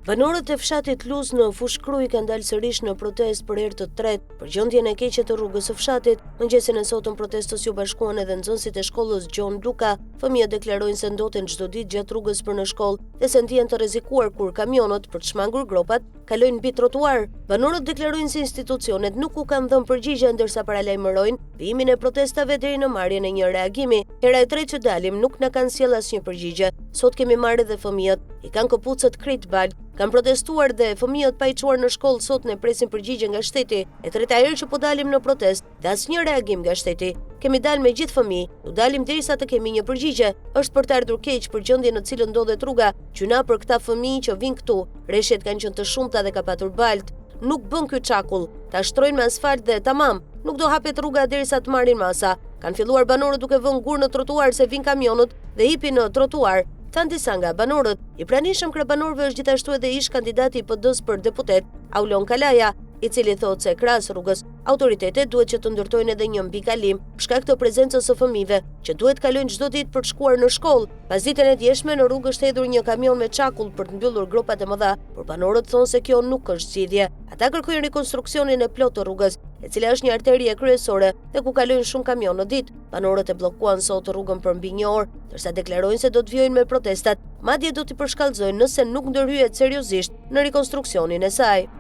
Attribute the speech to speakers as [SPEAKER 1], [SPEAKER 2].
[SPEAKER 1] Banorët e fshatit Luz në Fushkruj kanë dalë sërish në protestë për herë të tretë për gjendjen e keqe të rrugës së fshatit. Mëngjesin e sotëm protestës u bashkuan edhe nxënësit e shkollës Gjon Luka. Fëmijët deklarojnë se ndoten çdo ditë gjatë rrugës për në shkollë dhe se ndihen të rrezikuar kur kamionët për të shmangur gropat kalojnë mbi trotuar. Banorët deklarojnë se institucionet nuk u kanë dhënë përgjigje ndërsa paralajmërojnë vimin e protestave deri në marrjen e një reagimi. Hera e tretë që dalim nuk na kanë sjell asnjë përgjigje. Sot kemi marrë edhe fëmijët, i kanë këpucët krit bal. Kanë protestuar dhe fëmijët pa i çuar në shkollë sot ne presin përgjigje nga shteti. E treta herë që po dalim në protestë dhe asnjë reagim nga shteti. Kemi dalë me gjithë fëmijë, u dalim derisa të kemi një përgjigje. Është për të ardhur keq për gjendjen në cilën ndodhet rruga, gjuna për këta fëmijë që vinë këtu. Rreshtet kanë qenë të shumta dhe ka patur balt. Nuk bën ky çakull. Ta shtrojnë me asfalt dhe tamam. Nuk do hapet rruga derisa të marrin masa. Kanë filluar banorët duke vënë gur në trotuar se vinë kamionët dhe hipin në trotuar. Than disa nga banorët. I pranishëm kryebanorëve është gjithashtu edhe ish kandidati i PD-s për deputet, Aulon Kalaja, i cili thotë se krahas rrugës, autoritetet duhet që të ndërtojnë edhe një mbikalim për shkak të prezencës së fëmijëve, që duhet kalojnë çdo ditë për të shkuar në shkollë. Pas ditën e djeshme në rrugë është hedhur një kamion me çakull për të mbyllur gropat e mëdha, por banorët thonë se kjo nuk është zgjidhje. Ata kërkojnë rikonstruksionin e plotë të rrugës, e cila është një arterie kryesore dhe ku kalojnë shumë kamion në ditë. Banorët e bllokuan sot rrugën për mbi një orë, ndërsa deklarojnë se do të vijojnë me protestat, madje do t'i përshkallëzojnë nëse nuk ndërhyhet seriozisht në rikonstruksionin e saj.